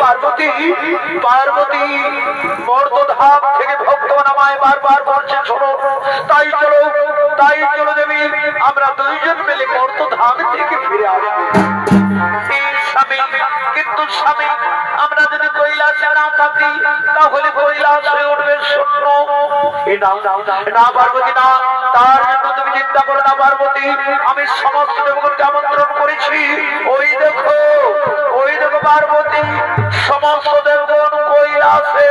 পার্বতী পার্বতী মর্তধাম থেকে ভক্তগণ আমায় বারবার বলছে শোনো, তাই চলো দেবী, আমরা দুইজন মিলে মর্তধাম থেকে ফিরে আসবো। স্বামী, কিন্তু স্বামী, আমরা যদি কৈলাসে না থাকি তাহলে কৈলাস হয়ে উঠবে শূন্য। না পার্বতী না, তার জন্য তুমি চিন্তা করো না পার্বতী। আমি সমস্ত দেবগণকে আমন্ত্রণ করেছি। ওই দেখো পার্বতী, সমস্ত দেবগণ কৈলাসে।